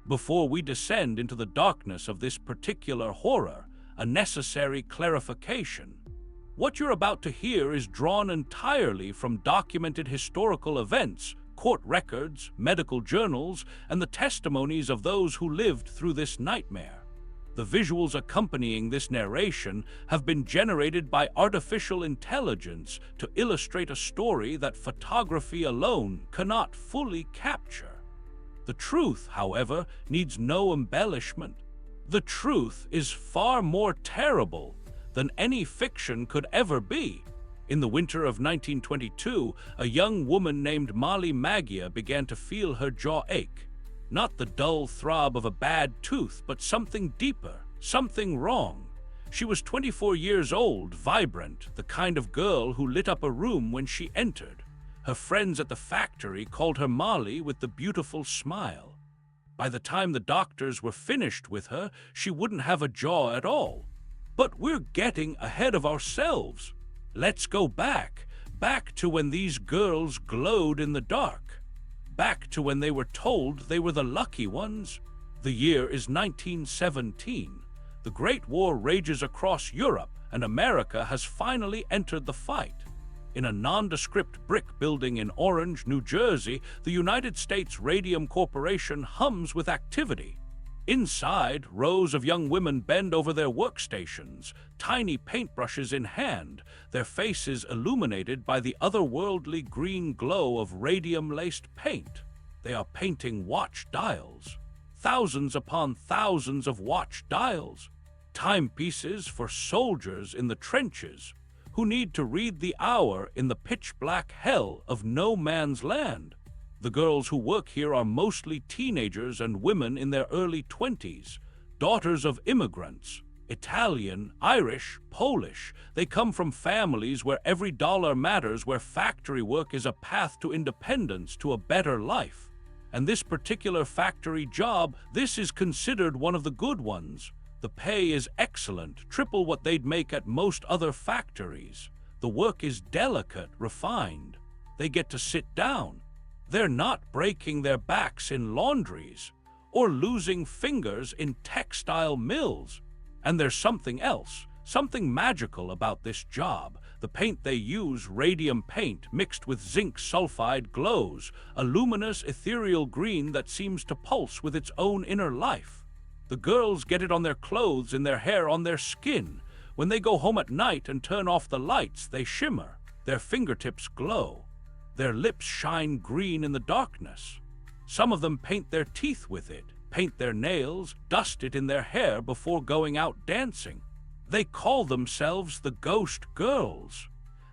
Before we descend into the darkness of this particular horror, a necessary clarification. What you're about to hear is drawn entirely from documented historical events, court records, medical journals, and the testimonies of those who lived through this nightmare. The visuals accompanying this narration have been generated by artificial intelligence to illustrate a story that photography alone cannot fully capture. The truth, however, needs no embellishment. The truth is far more terrible than any fiction could ever be. In the winter of 1922, a young woman named Mollie Maggia began to feel her jaw ache. Not the dull throb of a bad tooth, but something deeper, something wrong. She was 24 years old, vibrant, the kind of girl who lit up a room when she entered. Her friends at the factory called her Mollie with the beautiful smile. By the time the doctors were finished with her, she wouldn't have a jaw at all. But we're getting ahead of ourselves. Let's go back to when these girls glowed in the dark. Back to when they were told they were the lucky ones. The year is 1917. The Great War rages across Europe, and America has finally entered the fight. In a nondescript brick building in Orange, New Jersey, the United States Radium Corporation hums with activity. Inside, rows of young women bend over their workstations, tiny paintbrushes in hand, their faces illuminated by the otherworldly green glow of radium-laced paint. They are painting watch dials. Thousands upon thousands of watch dials. Timepieces for soldiers in the trenches who need to read the hour in the pitch-black hell of no man's land. The girls who work here are mostly teenagers and women in their early 20s, daughters of immigrants, Italian, Irish, Polish. They come from families where every dollar matters, where factory work is a path to independence, to a better life. And this particular factory job, this is considered one of the good ones. The pay is excellent, triple what they'd make at most other factories. The work is delicate, refined. They get to sit down. They're not breaking their backs in laundries or losing fingers in textile mills. And there's something else, something magical about this job. The paint they use, radium paint mixed with zinc sulfide, glows, a luminous ethereal green that seems to pulse with its own inner life. The girls get it on their clothes, in their hair, on their skin. When they go home at night and turn off the lights, they shimmer. Their fingertips glow. Their lips shine green in the darkness. Some of them paint their teeth with it, paint their nails, dust it in their hair before going out dancing. They call themselves the Ghost Girls.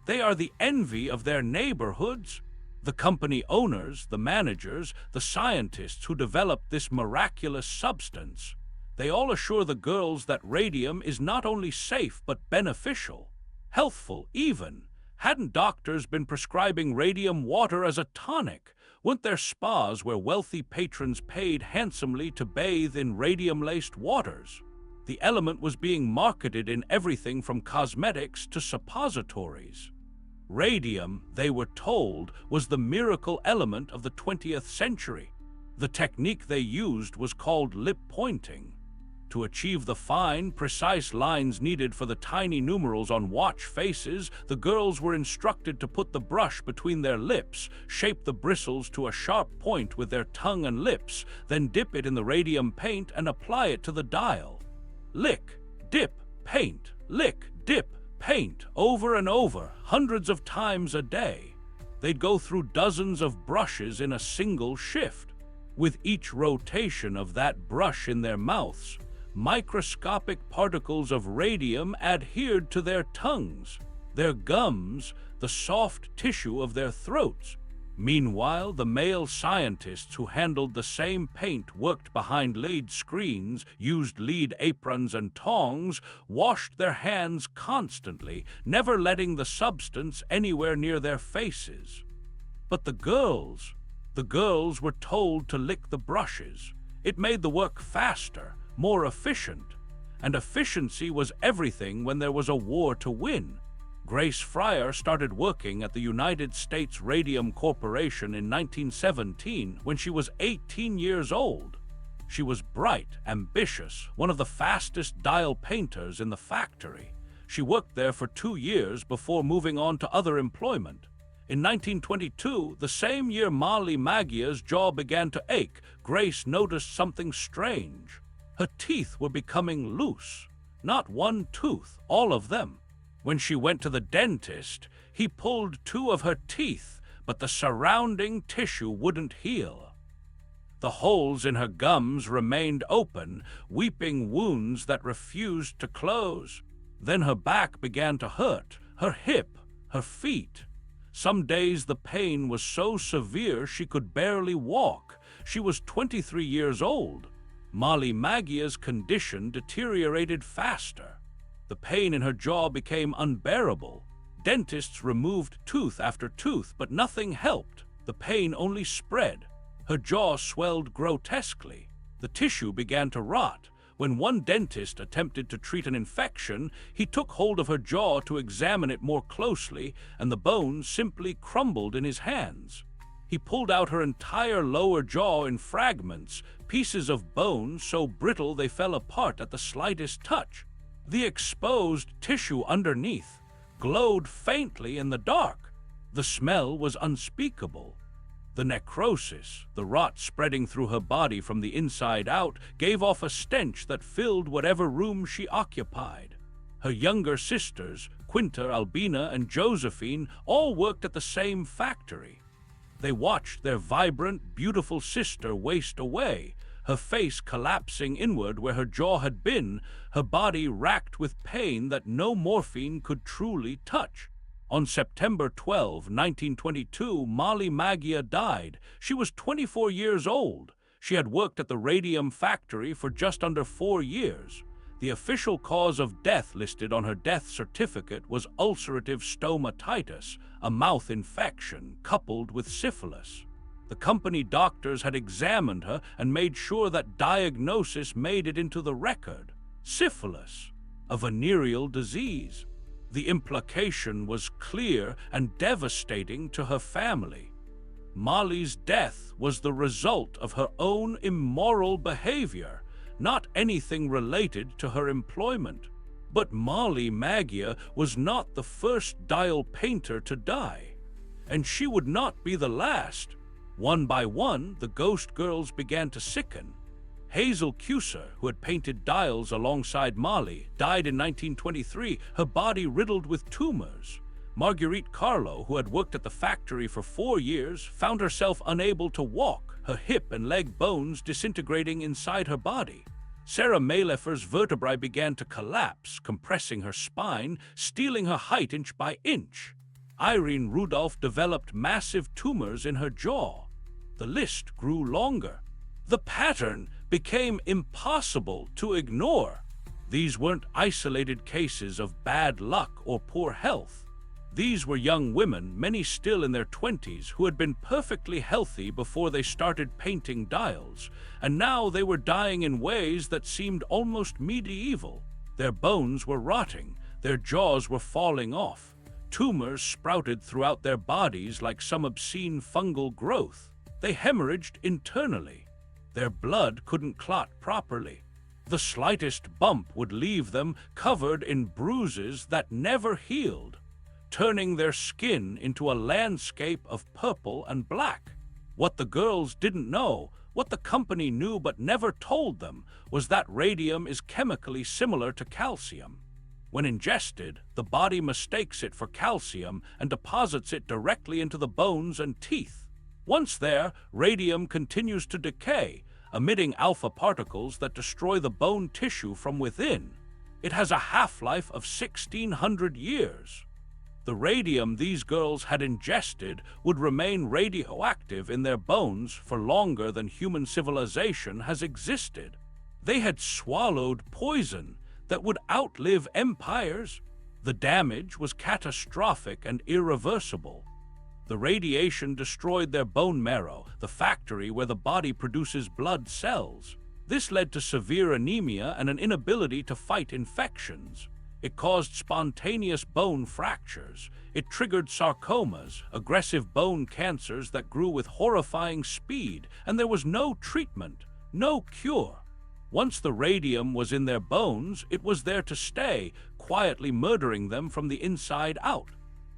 They are the envy of their neighborhoods. The company owners, the managers, the scientists who developed this miraculous substance, they all assure the girls that radium is not only safe but beneficial, healthful even. Hadn't doctors been prescribing radium water as a tonic? Weren't there spas where wealthy patrons paid handsomely to bathe in radium-laced waters? The element was being marketed in everything from cosmetics to suppositories. Radium, they were told, was the miracle element of the 20th century. The technique they used was called lip pointing. To achieve the fine, precise lines needed for the tiny numerals on watch faces, the girls were instructed to put the brush between their lips, shape the bristles to a sharp point with their tongue and lips, then dip it in the radium paint and apply it to the dial. Lick, dip, paint, lick, dip, paint, over and over, hundreds of times a day. They'd go through dozens of brushes in a single shift. With each rotation of that brush in their mouths, microscopic particles of radium adhered to their tongues, their gums, the soft tissue of their throats. Meanwhile, the male scientists who handled the same paint worked behind lead screens, used lead aprons and tongs, washed their hands constantly, never letting the substance anywhere near their faces. But the girls were told to lick the brushes. It made the work faster, more efficient, and efficiency was everything when there was a war to win. Grace Fryer started working at the United States Radium Corporation in 1917 when she was 18 years old. She was bright, ambitious, one of the fastest dial painters in the factory. She worked there for 2 years before moving on to other employment. In 1922, the same year Mollie Maggia's jaw began to ache, Grace noticed something strange. Her teeth were becoming loose. Not one tooth, all of them. When she went to the dentist, he pulled 2 of her teeth, but the surrounding tissue wouldn't heal. The holes in her gums remained open, weeping wounds that refused to close. Then her back began to hurt, her hip, her feet. Some days the pain was so severe she could barely walk. She was 23 years old. Mollie Maggia's condition deteriorated faster. The pain in her jaw became unbearable. Dentists removed tooth after tooth, but nothing helped. The pain only spread. Her jaw swelled grotesquely. The tissue began to rot. When one dentist attempted to treat an infection, he took hold of her jaw to examine it more closely, and the bones simply crumbled in his hands. He pulled out her entire lower jaw in fragments, pieces of bone so brittle they fell apart at the slightest touch. The exposed tissue underneath glowed faintly in the dark. The smell was unspeakable. The necrosis, the rot spreading through her body from the inside out, gave off a stench that filled whatever room she occupied. Her younger sisters, Quinta, Albina, and Josephine, all worked at the same factory. They watched their vibrant, beautiful sister waste away, her face collapsing inward where her jaw had been, her body racked with pain that no morphine could truly touch. On September 12, 1922, Mollie Maggia died. She was 24 years old. She had worked at the radium factory for just under 4 years. The official cause of death listed on her death certificate was ulcerative stomatitis, a mouth infection coupled with syphilis. The company doctors had examined her and made sure that diagnosis made it into the record. Syphilis, a venereal disease. The implication was clear and devastating to her family. Mollie's death was the result of her own immoral behavior, not anything related to her employment. But Mollie Maggia was not the first dial painter to die, and she would not be the last. One by one, the ghost girls began to sicken. Hazel Cuser, who had painted dials alongside Mollie, died in 1923, her body riddled with tumors. Marguerite Carlo, who had worked at the factory for 4 years, found herself unable to walk, her hip and leg bones disintegrating inside her body. Sarah Maylefer's vertebrae began to collapse, compressing her spine, stealing her height inch by inch. Irene Rudolph developed massive tumors in her jaw. The list grew longer. The pattern became impossible to ignore. These weren't isolated cases of bad luck or poor health. These were young women, many still in their 20s, who had been perfectly healthy before they started painting dials, and now they were dying in ways that seemed almost medieval. Their bones were rotting, their jaws were falling off. Tumors sprouted throughout their bodies like some obscene fungal growth. They hemorrhaged internally. Their blood couldn't clot properly. The slightest bump would leave them covered in bruises that never healed, turning their skin into a landscape of purple and black. What the girls didn't know, what the company knew but never told them, was that radium is chemically similar to calcium. When ingested, the body mistakes it for calcium and deposits it directly into the bones and teeth. Once there, radium continues to decay, emitting alpha particles that destroy the bone tissue from within. It has a half-life of 1,600 years. The radium these girls had ingested would remain radioactive in their bones for longer than human civilization has existed. They had swallowed poison that would outlive empires. The damage was catastrophic and irreversible. The radiation destroyed their bone marrow, the factory where the body produces blood cells. This led to severe anemia and an inability to fight infections. It caused spontaneous bone fractures. It triggered sarcomas, aggressive bone cancers that grew with horrifying speed, and there was no treatment, No cure. Once the radium was in their bones, it was there to stay, quietly murdering them from the inside out.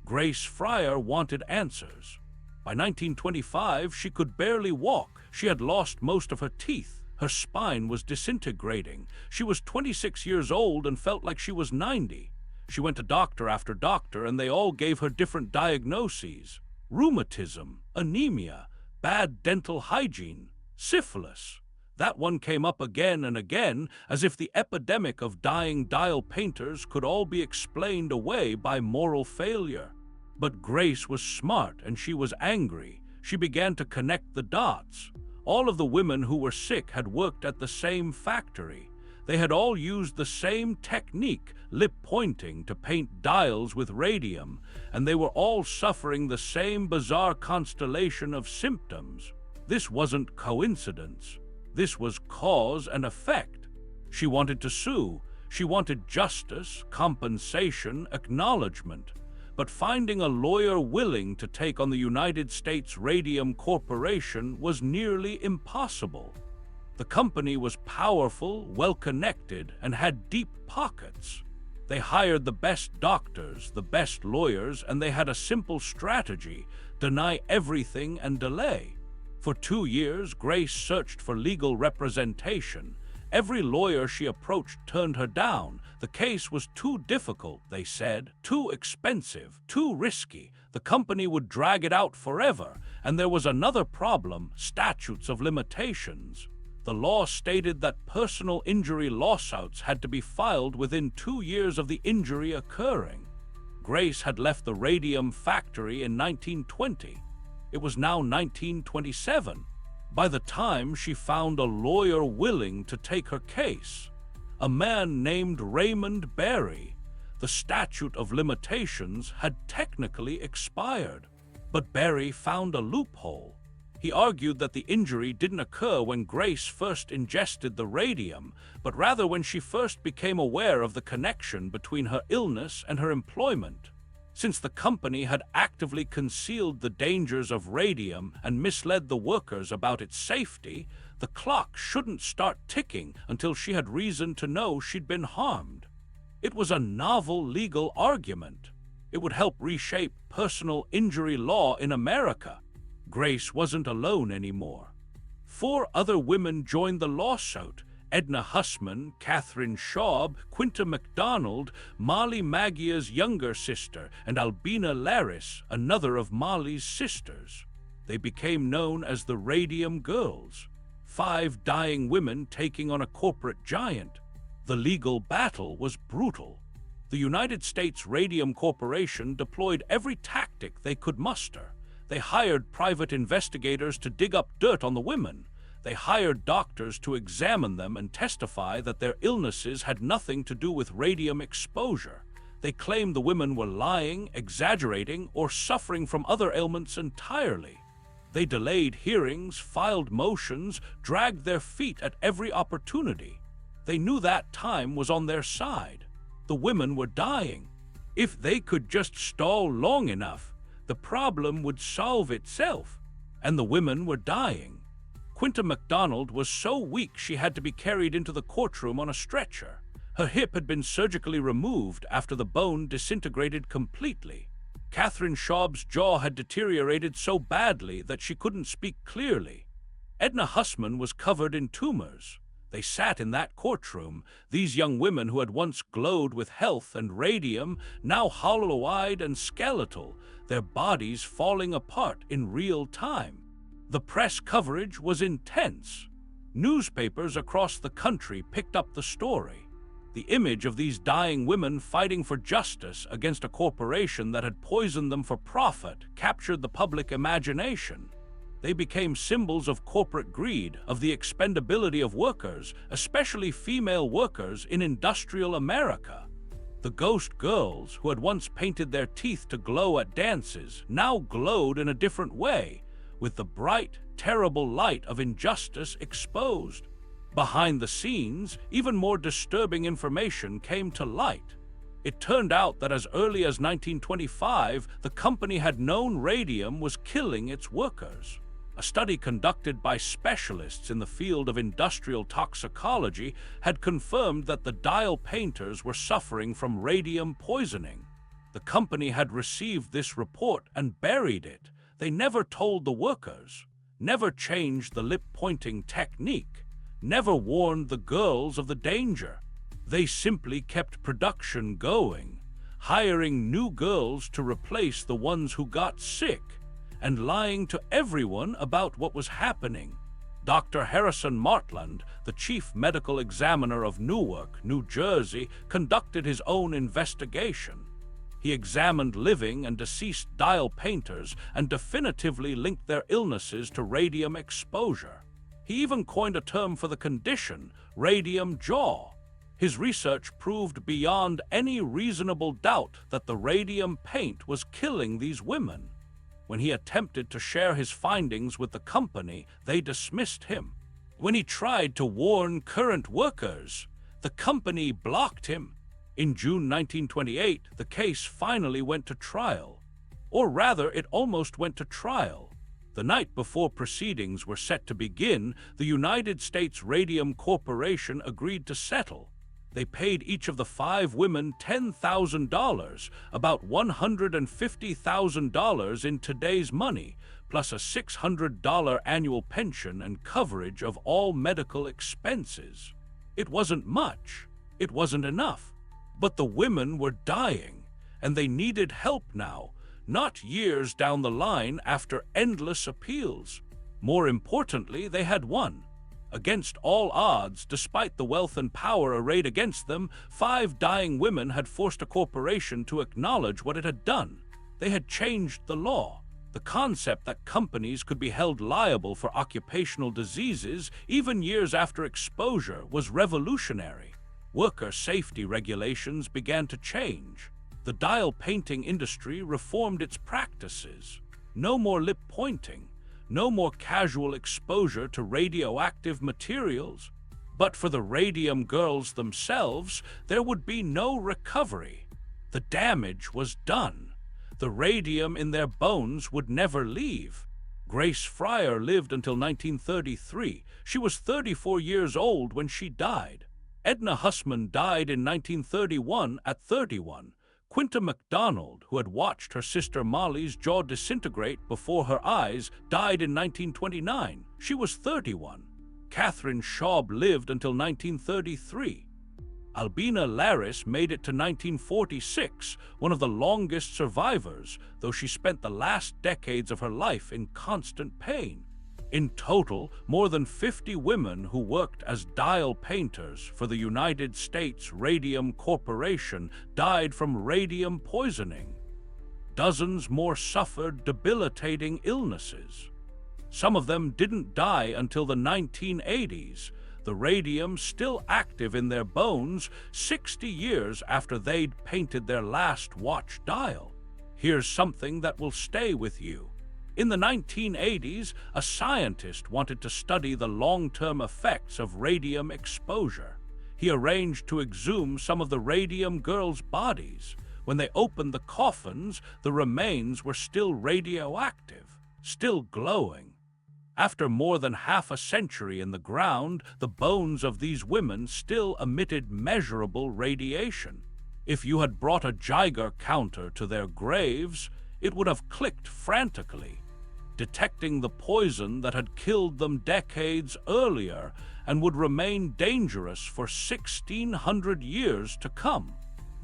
Grace Fryer wanted answers. By 1925, she could barely walk. She had lost most of her teeth. Her spine was disintegrating. She was 26 years old and felt like she was 90. She went to doctor after doctor, and they all gave her different diagnoses: rheumatism, anemia, bad dental hygiene, syphilis. That one came up again and again, as if the epidemic of dying dial painters could all be explained away by moral failure. But Grace was smart, and she was angry. She began to connect the dots. All of the women who were sick had worked at the same factory. They had all used the same technique, lip pointing, to paint dials with radium, and they were all suffering the same bizarre constellation of symptoms. This wasn't coincidence. This was cause and effect. She wanted to sue. She wanted justice, compensation, acknowledgement. But finding a lawyer willing to take on the United States Radium Corporation was nearly impossible. The company was powerful, well-connected, and had deep pockets. They hired the best doctors, the best lawyers, and they had a simple strategy: deny everything and delay. For 2 years, Grace searched for legal representation. Every lawyer she approached turned her down. The case was too difficult, they said, too expensive, too risky. The company would drag it out forever. And there was another problem: statutes of limitations. The law stated that personal injury lawsuits had to be filed within 2 years of the injury occurring. Grace had left the radium factory in 1920. It was now 1927. By the time she found a lawyer willing to take her case, a man named Raymond Barry, the statute of limitations had technically expired. But Barry found a loophole. He argued that the injury didn't occur when Grace first ingested the radium, but rather when she first became aware of the connection between her illness and her employment. Since the company had actively concealed the dangers of radium and misled the workers about its safety, the clock shouldn't start ticking until she had reason to know she'd been harmed. It was a novel legal argument. It would help reshape personal injury law in America. Grace wasn't alone anymore. 4 other women joined the lawsuit: Edna Hussman, Catherine Schaub, Quinta MacDonald, Mollie Maggia's younger sister, and Albina Laris, another of Mollie's sisters. They became known as the Radium Girls. 5 dying women taking on a corporate giant. The legal battle was brutal. The United States Radium Corporation deployed every tactic they could muster. They hired private investigators to dig up dirt on the women. They hired doctors to examine them and testify that their illnesses had nothing to do with radium exposure. They claimed the women were lying, exaggerating, or suffering from other ailments entirely. They delayed hearings, filed motions, dragged their feet at every opportunity. They knew that time was on their side. The women were dying. If they could just stall long enough, the problem would solve itself. And the women were dying. Quinta MacDonald was so weak she had to be carried into the courtroom on a stretcher. Her hip had been surgically removed after the bone disintegrated completely. Catherine Schaub's jaw had deteriorated so badly that she couldn't speak clearly. Edna Hussman was covered in tumors. They sat in that courtroom, these young women who had once glowed with health and radium, now hollow-eyed and skeletal, their bodies falling apart in real time. The press coverage was intense. Newspapers across the country picked up the story. The image of these dying women fighting for justice against a corporation that had poisoned them for profit captured the public imagination. They became symbols of corporate greed, of the expendability of workers, especially female workers in industrial America. The ghost girls, who had once painted their teeth to glow at dances, now glowed in a different way, with the bright, terrible light of injustice exposed. Behind the scenes, even more disturbing information came to light. It turned out that as early as 1925, the company had known radium was killing its workers. A study conducted by specialists in the field of industrial toxicology had confirmed that the dial painters were suffering from radium poisoning. The company had received this report and buried it. They never told the workers, never changed the lip-pointing technique, never warned the girls of the danger. They simply kept production going, hiring new girls to replace the ones who got sick, and lying to everyone about what was happening. Dr. Harrison Martland, the chief medical examiner of Newark, New Jersey, conducted his own investigation. He examined living and deceased dial painters and definitively linked their illnesses to radium exposure. He even coined a term for the condition, radium jaw. His research proved beyond any reasonable doubt that the radium paint was killing these women. When he attempted to share his findings with the company, they dismissed him. When he tried to warn current workers, the company blocked him. In June 1928, the case finally went to trial. Or rather, it almost went to trial. The night before proceedings were set to begin, the United States Radium Corporation agreed to settle. They paid each of the 5 women $10,000, about $150,000 in today's money, plus a $600 annual pension and coverage of all medical expenses. It wasn't much. It wasn't enough. But the women were dying, and they needed help now, not years down the line after endless appeals. More importantly, they had won. Against all odds, despite the wealth and power arrayed against them, 5 dying women had forced a corporation to acknowledge what it had done. They had changed the law. The concept that companies could be held liable for occupational diseases even years after exposure was revolutionary. Worker safety regulations began to change. The dial painting industry reformed its practices. No more lip pointing. No more casual exposure to radioactive materials. But for the Radium Girls themselves, there would be no recovery. The damage was done. The radium in their bones would never leave. Grace Fryer lived until 1933. She was 34 years old when she died. Edna Hussman died in 1931 at 31. Quinta MacDonald, who had watched her sister Mollie's jaw disintegrate before her eyes, died in 1929. She was 31. Catherine Schaub lived until 1933. Albina Laris made it to 1946, one of the longest survivors, though she spent the last decades of her life in constant pain. In total, more than 50 women who worked as dial painters for the United States Radium Corporation died from radium poisoning. Dozens more suffered debilitating illnesses. Some of them didn't die until the 1980s, the radium still active in their bones 60 years after they'd painted their last watch dial. Here's something that will stay with you. In the 1980s, a scientist wanted to study the long-term effects of radium exposure. He arranged to exhume some of the Radium Girls' bodies. When they opened the coffins, the remains were still radioactive, still glowing. After more than half a century in the ground, the bones of these women still emitted measurable radiation. If you had brought a Geiger counter to their graves, it would have clicked frantically, detecting the poison that had killed them decades earlier and would remain dangerous for 1,600 years to come.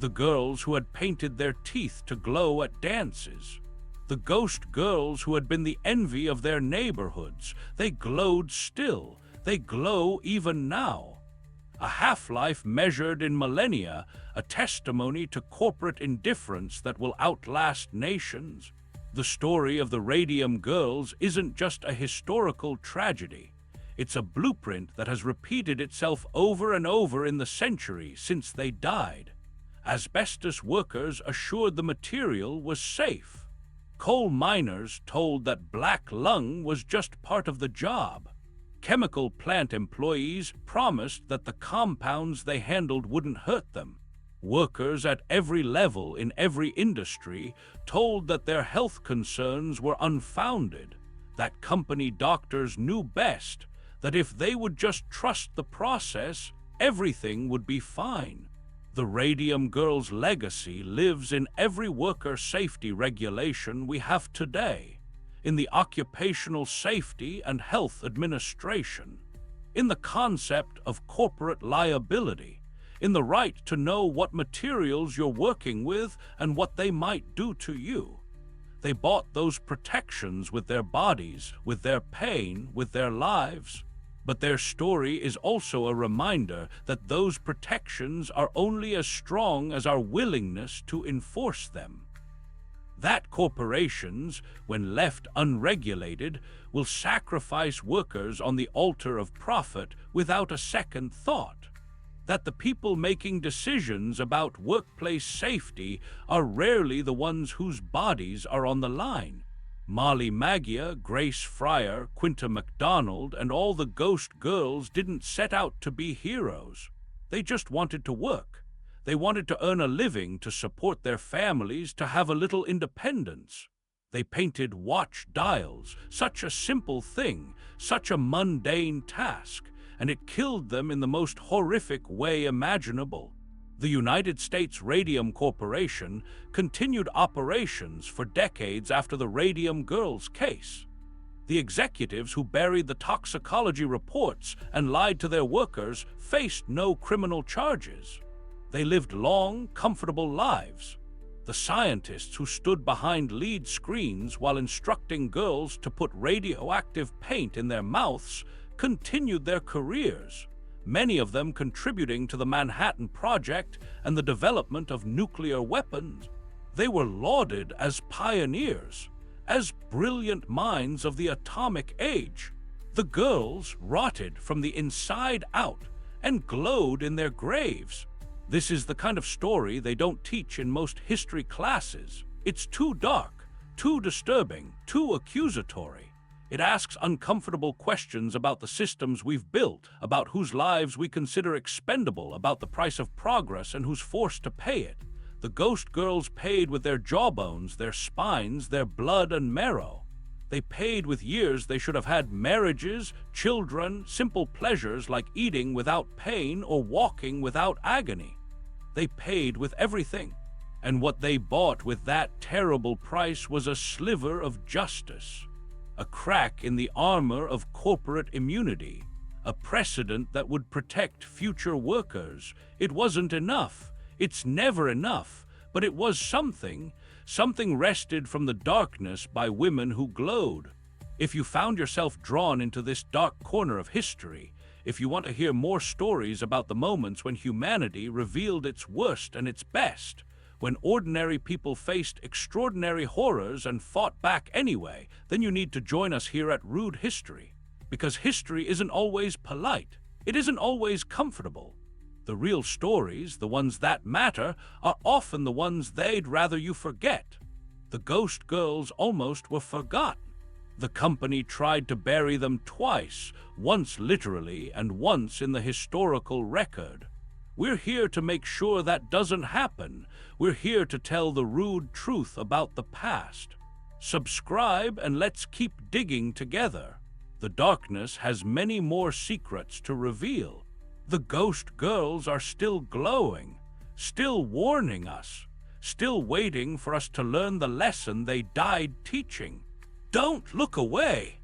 The girls who had painted their teeth to glow at dances. The ghost girls who had been the envy of their neighborhoods. They glowed still. They glow even now. A half-life measured in millennia, a testimony to corporate indifference that will outlast nations. The story of the Radium Girls isn't just a historical tragedy. It's a blueprint that has repeated itself over and over in the century since they died. Asbestos workers assured the material was safe. Coal miners told that black lung was just part of the job. Chemical plant employees promised that the compounds they handled wouldn't hurt them. Workers at every level in every industry told that their health concerns were unfounded. That company doctors knew best, that if they would just trust the process, everything would be fine. The Radium Girls' legacy lives in every worker safety regulation we have today, in the Occupational Safety and Health Administration, in the concept of corporate liability, in the right to know what materials you're working with and what they might do to you. They bought those protections with their bodies, with their pain, with their lives. But their story is also a reminder that those protections are only as strong as our willingness to enforce them. That corporations, when left unregulated, will sacrifice workers on the altar of profit without a second thought. That the people making decisions about workplace safety are rarely the ones whose bodies are on the line. Mollie Maggia, Grace Fryer, Quinta MacDonald, and all the ghost girls didn't set out to be heroes. They just wanted to work. They wanted to earn a living, to support their families, to have a little independence. They painted watch dials, such a simple thing, such a mundane task, and it killed them in the most horrific way imaginable. The United States Radium Corporation continued operations for decades after the Radium Girls case. The executives who buried the toxicology reports and lied to their workers faced no criminal charges. They lived long, comfortable lives. The scientists who stood behind lead screens while instructing girls to put radioactive paint in their mouths continued their careers, many of them contributing to the Manhattan Project and the development of nuclear weapons. They were lauded as pioneers, as brilliant minds of the atomic age. The girls rotted from the inside out and glowed in their graves. This is the kind of story they don't teach in most history classes. It's too dark, too disturbing, too accusatory. It asks uncomfortable questions about the systems we've built, about whose lives we consider expendable, about the price of progress and who's forced to pay it. The ghost girls paid with their jawbones, their spines, their blood and marrow. They paid with years they should have had marriages, children, simple pleasures like eating without pain or walking without agony. They paid with everything. And what they bought with that terrible price was a sliver of justice. A crack in the armor of corporate immunity, a precedent that would protect future workers. It wasn't enough. It's never enough, but it was something wrested from the darkness by women who glowed. If you found yourself drawn into this dark corner of history, if you want to hear more stories about the moments when humanity revealed its worst and its best, when ordinary people faced extraordinary horrors and fought back anyway, then you need to join us here at Rude History. Because history isn't always polite. It isn't always comfortable. The real stories, the ones that matter, are often the ones they'd rather you forget. The ghost girls almost were forgotten. The company tried to bury them twice, once literally and once in the historical record. We're here to make sure that doesn't happen. We're here to tell the rude truth about the past. Subscribe and let's keep digging together. The darkness has many more secrets to reveal. The ghost girls are still glowing, still warning us, still waiting for us to learn the lesson they died teaching. Don't look away.